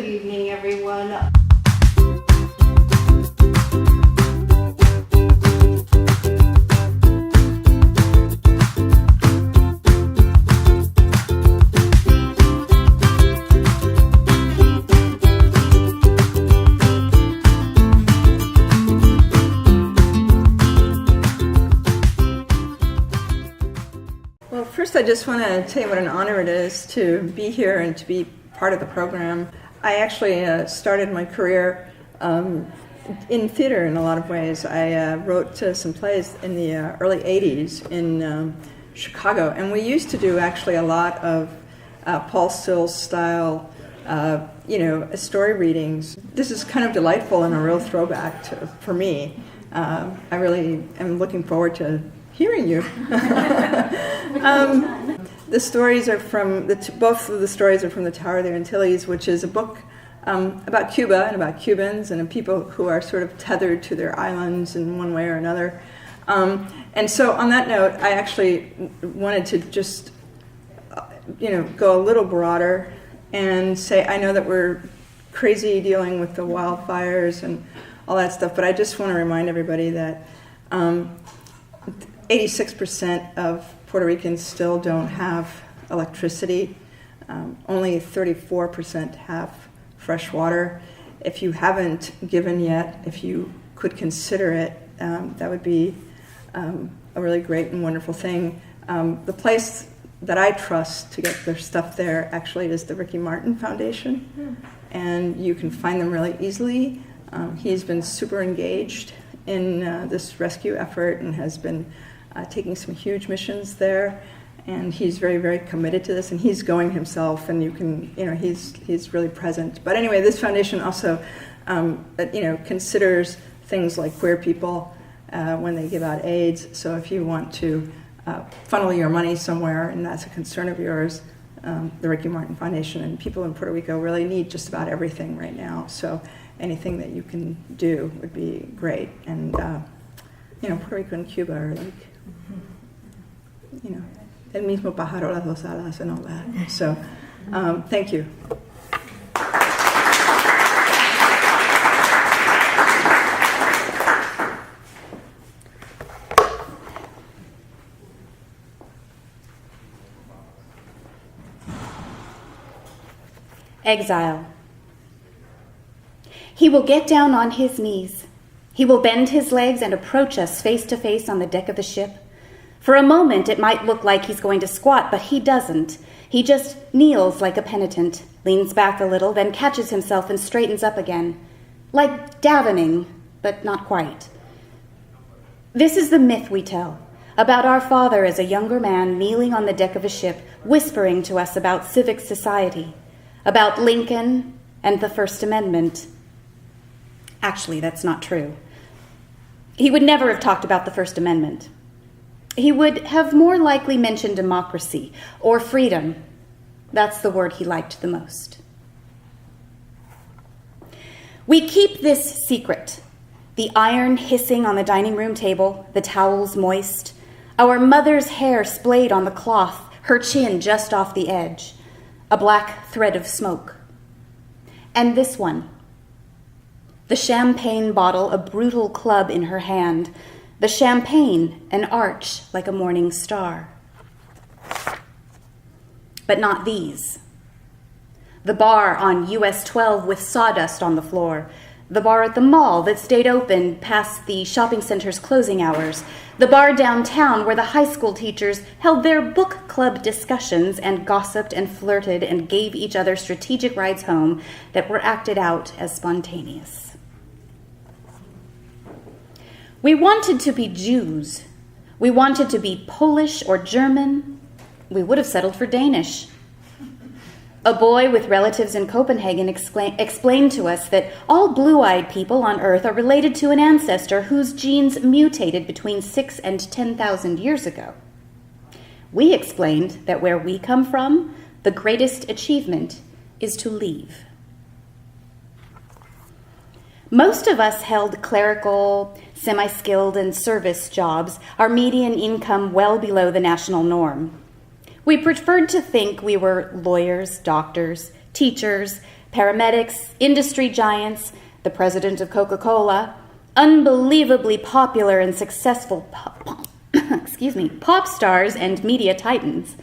evening, everyone. Well, first I just want to tell you what an honor it is to be here and to be part of the program. I actually started my career in theater in a lot of ways. I wrote some plays in the early 80s in Chicago, and we used to do actually a lot of Paul Still's style, story readings. This is kind of delightful and a real throwback for me. I really am looking forward to hearing you. The stories are from both of the stories are from The Tower of the Antilles, which is a book about Cuba and about Cubans and people who are sort of tethered to their islands in one way or another. And so, on that note, I actually wanted to just, go a little broader and say I know that we're crazy dealing with the wildfires and all that stuff, but I just want to remind everybody that 86% of Puerto Ricans still don't have electricity. Only 34% have fresh water. If you haven't given yet, if you could consider it, that would be a really great and wonderful thing. The place that I trust to get their stuff there actually is the Ricky Martin Foundation, and you can find them really easily. He's been super engaged in this rescue effort and has been taking some huge missions there, and he's very, very committed to this, and he's going himself, and you can, he's really present. But anyway, this foundation also, considers things like queer people when they give out aids. So if you want to funnel your money somewhere, and that's a concern of yours, the Ricky Martin Foundation and people in Puerto Rico really need just about everything right now. So anything that you can do would be great. And Puerto Rico and Cuba are like, el mismo pájaro, las dos alas, and all that. So, thank you. Exile. He will get down on his knees. He will bend his legs and approach us face to face on the deck of the ship. For a moment, it might look like he's going to squat, but he doesn't. He just kneels like a penitent, leans back a little, then catches himself and straightens up again. Like davening, but not quite. This is the myth we tell about our father as a younger man kneeling on the deck of a ship, whispering to us about civic society, about Lincoln and the First Amendment. Actually, that's not true. He would never have talked about the First Amendment. He would have more likely mentioned democracy or freedom. That's the word he liked the most. We keep this secret. The iron hissing on the dining room table, the towels moist, our mother's hair splayed on the cloth, her chin just off the edge, a black thread of smoke. And this one, the champagne bottle, a brutal club in her hand, the champagne, an arch like a morning star. But not these. The bar on US 12 with sawdust on the floor, the bar at the mall that stayed open past the shopping center's closing hours, the bar downtown where the high school teachers held their book club discussions and gossiped and flirted and gave each other strategic rides home that were acted out as spontaneous. We wanted to be Jews. We wanted to be Polish or German. We would have settled for Danish. A boy with relatives in Copenhagen explained to us that all blue-eyed people on Earth are related to an ancestor whose genes mutated between 6,000 and 10,000 years ago. We explained that where we come from, the greatest achievement is to leave. Most of us held clerical, semi-skilled, and service jobs, our median income well below the national norm. We preferred to think we were lawyers, doctors, teachers, Paramedics, industry giants, the president of Coca-Cola, unbelievably popular and successful pop stars and media titans.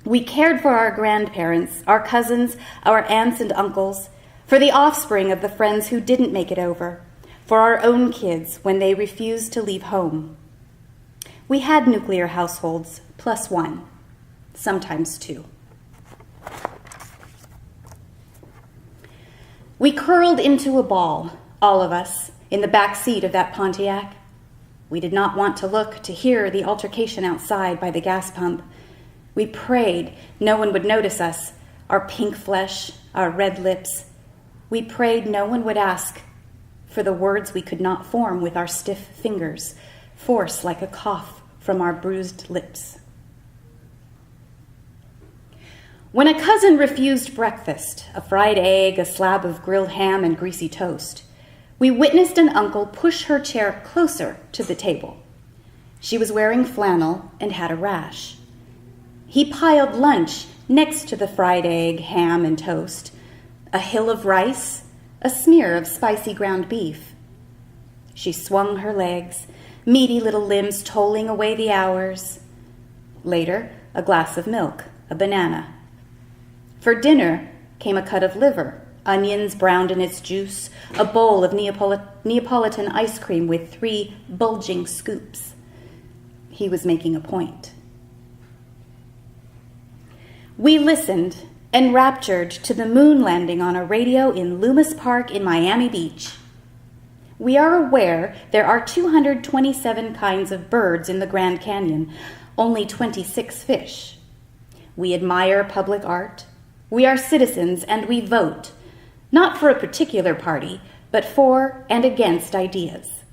We cared for our grandparents, our cousins, our aunts and uncles, for the offspring of the friends who didn't make it over, for our own kids when they refused to leave home. We had nuclear households, plus one, sometimes two. We curled into a ball, all of us, in the back seat of that Pontiac. We did not want to look to hear the altercation outside by the gas pump. We prayed no one would notice us, our pink flesh, our red lips. We prayed no one would ask for the words we could not form with our stiff fingers, force like a cough from our bruised lips. When a cousin refused breakfast, a fried egg, a slab of grilled ham, and greasy toast, we witnessed an uncle push her chair closer to the table. She was wearing flannel and had a rash. He piled lunch next to the fried egg, ham, and toast, a hill of rice, a smear of spicy ground beef. She swung her legs, meaty little limbs tolling away the hours. Later, a glass of milk, a banana. For dinner came a cut of liver, onions browned in its juice, a bowl of Neapolitan ice cream with 3 bulging scoops. He was making a point. We listened, enraptured, to the moon landing on a radio in Loomis Park in Miami Beach. We are aware there are 227 kinds of birds in the Grand Canyon, only 26 fish. We admire public art. We are citizens and we vote, not for a particular party, but for and against ideas.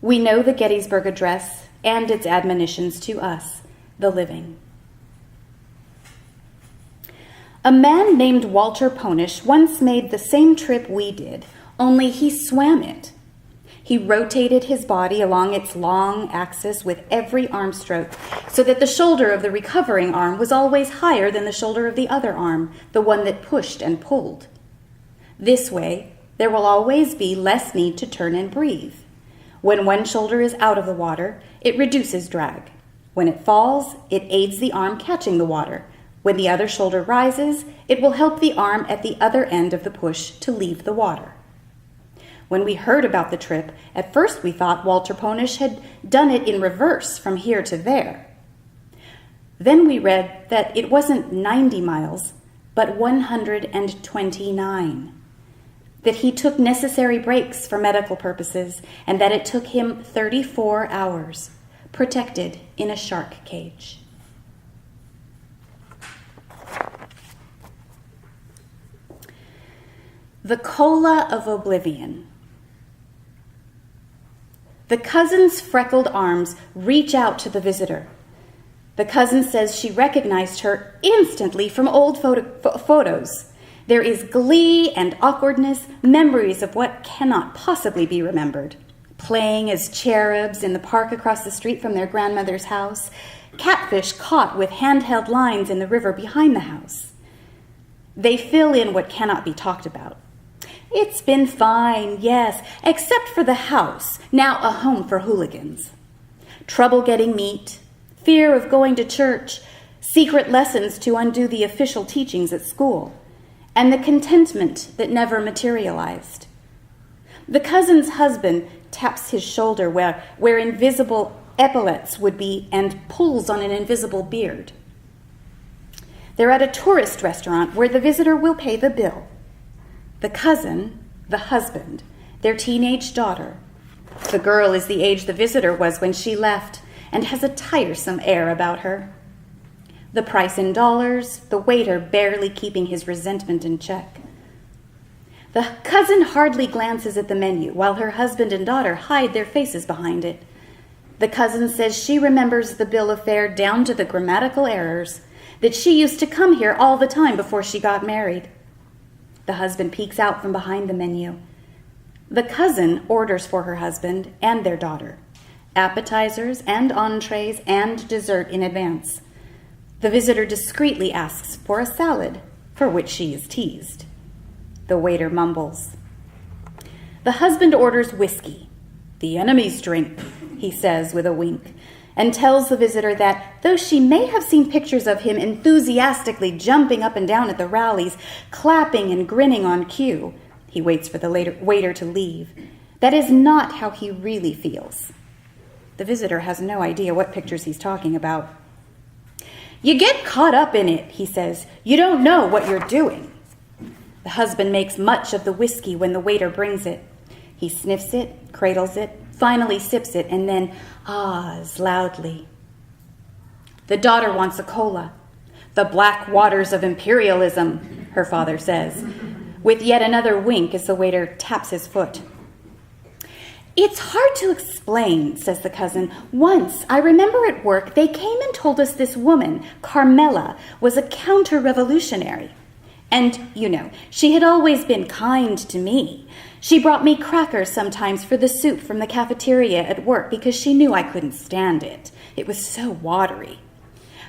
We know the Gettysburg Address and its admonitions to us, the living. A man named Walter Ponish once made the same trip we did, only he swam it. He rotated his body along its long axis with every arm stroke, so that the shoulder of the recovering arm was always higher than the shoulder of the other arm, the one that pushed and pulled. This way, there will always be less need to turn and breathe. When one shoulder is out of the water, it reduces drag. When it falls, it aids the arm catching the water. When the other shoulder rises, it will help the arm at the other end of the push to leave the water. When we heard about the trip, at first we thought Walter Ponish had done it in reverse from here to there. Then we read that it wasn't 90 miles, but 129. That he took necessary breaks for medical purposes, and that it took him 34 hours, protected in a shark cage. The Cola of Oblivion. The cousin's freckled arms reach out to the visitor. The cousin says she recognized her instantly from old photos. There is glee and awkwardness, memories of what cannot possibly be remembered. Playing as cherubs in the park across the street from their grandmother's house, catfish caught with handheld lines in the river behind the house. They fill in what cannot be talked about. It's been fine, yes, except for the house, now a home for hooligans. Trouble getting meat, fear of going to church, secret lessons to undo the official teachings at school, and the contentment that never materialized. The cousin's husband taps his shoulder where invisible epaulets would be and pulls on an invisible beard. They're at a tourist restaurant where the visitor will pay the bill. The cousin, the husband, their teenage daughter. The girl is the age the visitor was when she left and has a tiresome air about her. The price in dollars, the waiter barely keeping his resentment in check. The cousin hardly glances at the menu while her husband and daughter hide their faces behind it. The cousin says she remembers the bill of fare down to the grammatical errors, that she used to come here all the time before she got married. The husband peeks out from behind the menu. The cousin orders for her husband and their daughter, appetizers and entrees and dessert in advance. The visitor discreetly asks for a salad, for which she is teased. the waiter mumbles. The husband orders whiskey. The enemy's drink, he says with a wink, and tells the visitor that though she may have seen pictures of him enthusiastically jumping up and down at the rallies, clapping and grinning on cue, he waits for the waiter to leave. That is not how he really feels. The visitor has no idea what pictures he's talking about. You get caught up in it, he says. You don't know what you're doing. The husband makes much of the whiskey when the waiter brings it. He sniffs it, cradles it, finally sips it, and then ahs loudly. The daughter wants a cola. The black waters of imperialism, her father says, with yet another wink as the waiter taps his foot. It's hard to explain, says the cousin. Once, I remember at work, they came and told us this woman, Carmela, was a counter-revolutionary. And, you know, she had always been kind to me. She brought me crackers sometimes for the soup from the cafeteria at work because she knew I couldn't stand it. It was so watery.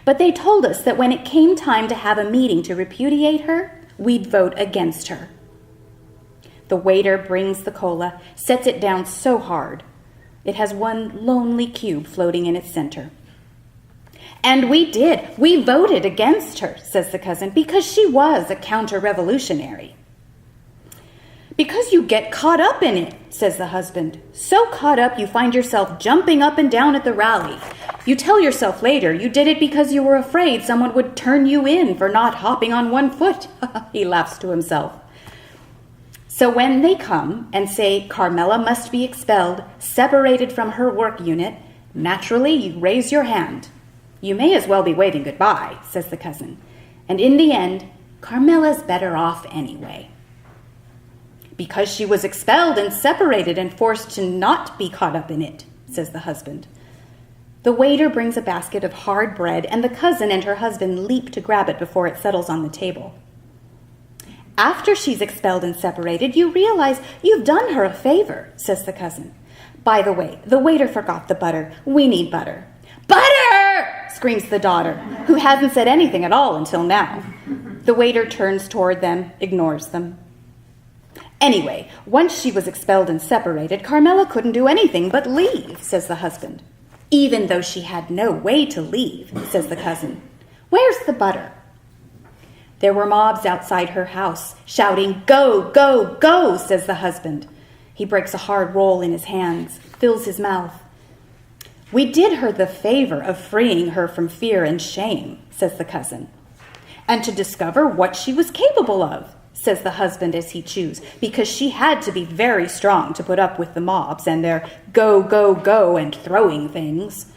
But they told us that when it came time to have a meeting to repudiate her, we'd vote against her. The waiter brings the cola, sets it down so hard. It has one lonely cube floating in its center. And we did. We voted against her, says the cousin, because she was a counter-revolutionary. Because you get caught up in it, says the husband. So caught up you find yourself jumping up and down at the rally. You tell yourself later you did it because you were afraid someone would turn you in for not hopping on one foot. He laughs to himself. So when they come and say Carmela must be expelled, separated from her work unit, naturally you raise your hand. You may as well be waving goodbye, says the cousin. And in the end, Carmela's better off anyway. Because she was expelled and separated and forced to not be caught up in it, says the husband. The waiter brings a basket of hard bread, and the cousin and her husband leap to grab it before it settles on the table. After she's expelled and separated, you realize you've done her a favor, says the cousin. By the way, the waiter forgot the butter. We need butter. Butter! Screams the daughter, who hasn't said anything at all until now. The waiter turns toward them, ignores them. Anyway, once she was expelled and separated, Carmela couldn't do anything but leave, says the husband. Even though she had no way to leave, says the cousin. Where's the butter? There were mobs outside her house, shouting, "Go, go, go," says the husband. He breaks a hard roll in his hands, fills his mouth. We did her the favor of freeing her from fear and shame, says the cousin. And to discover what she was capable of, says the husband as he chews, because she had to be very strong to put up with the mobs and their go, go, go and throwing things.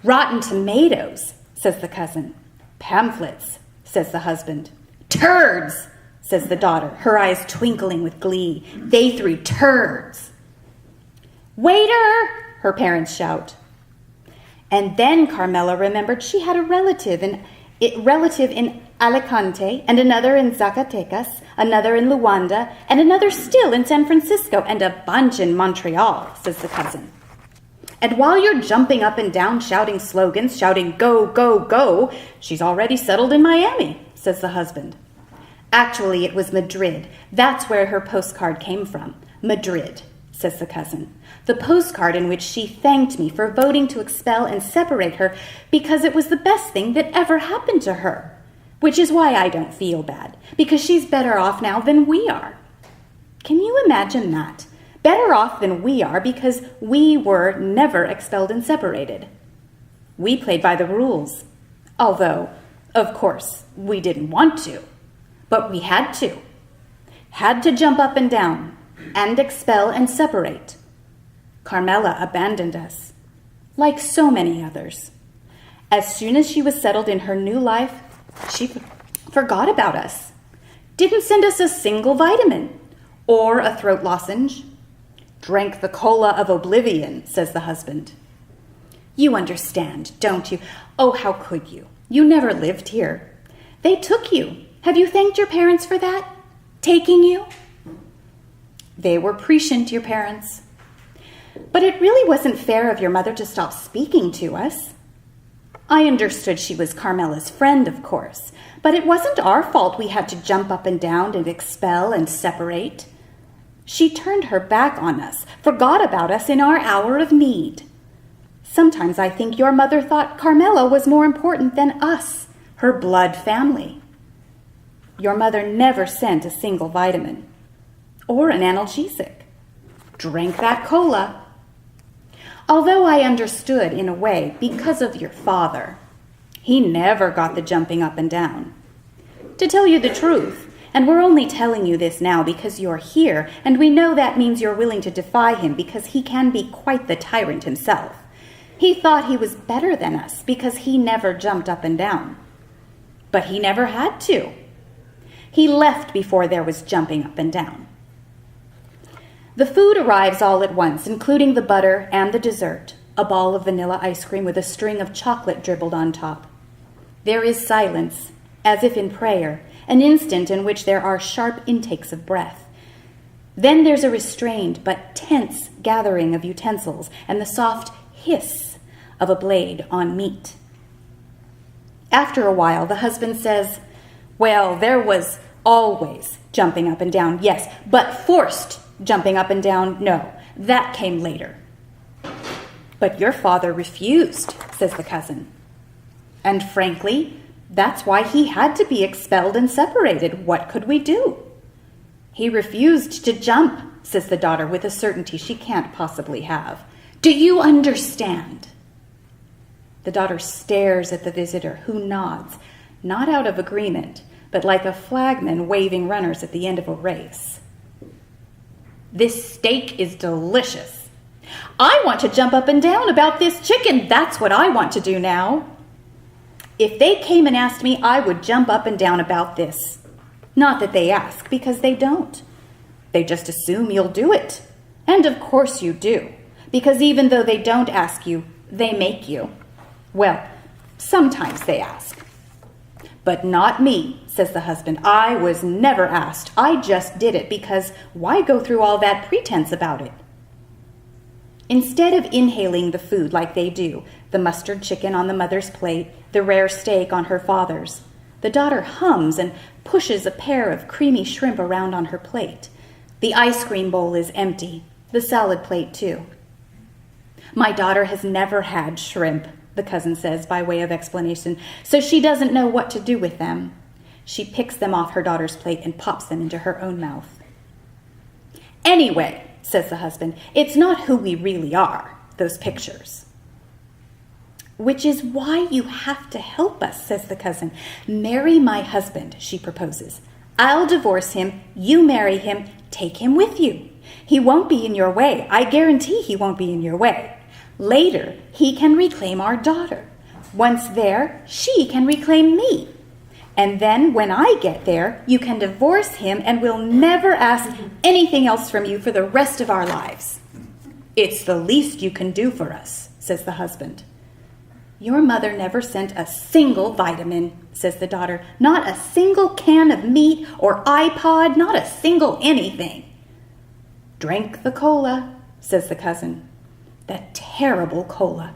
Rotten tomatoes, says the cousin. Pamphlets, says the husband. Turds, says the daughter, her eyes twinkling with glee. They threw turds. Waiter, her parents shout. And then Carmela remembered she had a relative in Alicante, and another in Zacatecas, another in Luanda, and another still in San Francisco, and a bunch in Montreal, says the cousin. And while you're jumping up and down, shouting slogans, shouting go, go, go, she's already settled in Miami, says the husband. Actually, it was Madrid. That's where her postcard came from. Madrid, says the cousin. The postcard in which she thanked me for voting to expel and separate her because it was the best thing that ever happened to her. Which is why I don't feel bad, because she's better off now than we are. Can you imagine that? Better off than we are because we were never expelled and separated. We played by the rules, although, of course, we didn't want to. But we had to. Had to jump up and down and expel and separate. Carmela abandoned us, like so many others. As soon as she was settled in her new life, she forgot about us. Didn't send us a single vitamin or a throat lozenge. Drank the cola of Oblivion, says the husband. You understand, don't you? Oh, how could you? You never lived here. They took you. Have you thanked your parents for that? Taking you? They were prescient, your parents. But it really wasn't fair of your mother to stop speaking to us. I understood she was Carmela's friend, of course, but it wasn't our fault we had to jump up and down and expel and separate. She turned her back on us, forgot about us in our hour of need. Sometimes I think your mother thought Carmela was more important than us, her blood family. Your mother never sent a single vitamin or an analgesic. Drank that cola. Although I understood in a way because of your father, he never got the jumping up and down. To tell you the truth, and we're only telling you this now because you're here, and we know that means you're willing to defy him because he can be quite the tyrant himself. He thought he was better than us because he never jumped up and down. But he never had to. He left before there was jumping up and down. The food arrives all at once, including the butter and the dessert, a ball of vanilla ice cream with a string of chocolate dribbled on top. There is silence, as if in prayer, an instant in which there are sharp intakes of breath. Then there's a restrained but tense gathering of utensils and the soft hiss of a blade on meat. After a while, the husband says, "Well, there was always jumping up and down, yes, but forced jumping up and down, no. That came later." "But your father refused," says the cousin. "And frankly, that's why he had to be expelled and separated. What could we do?" "He refused to jump," says the daughter with a certainty she can't possibly have. "Do you understand?" The daughter stares at the visitor, who nods, not out of agreement, but like a flagman waving runners at the end of a race. "This steak is delicious. I want to jump up and down about this chicken. That's what I want to do now. If they came and asked me, I would jump up and down about this. Not that they ask, because they don't. They just assume you'll do it. And of course you do, because even though they don't ask you, they make you. Well, sometimes they ask. But not me," says the husband. "I was never asked. I just did it because why go through all that pretense about it?" Instead of inhaling the food like they do, the mustard chicken on the mother's plate, the rare steak on her father's, the daughter hums and pushes a pair of creamy shrimp around on her plate. The ice cream bowl is empty, the salad plate too. "My daughter has never had shrimp," the cousin says by way of explanation, "so she doesn't know what to do with them." She picks them off her daughter's plate and pops them into her own mouth. "Anyway," says the husband, "it's not who we really are, those pictures." "Which is why you have to help us," says the cousin. "Marry my husband," she proposes. "I'll divorce him, you marry him, take him with you. He won't be in your way. I guarantee he won't be in your way. Later, he can reclaim our daughter. Once there, she can reclaim me. And then when I get there, you can divorce him and we'll never ask anything else from you for the rest of our lives." "It's the least you can do for us," says the husband. "Your mother never sent a single vitamin," says the daughter. "Not a single can of meat or iPod, not a single anything." "Drank the cola," says the cousin. "The terrible cola.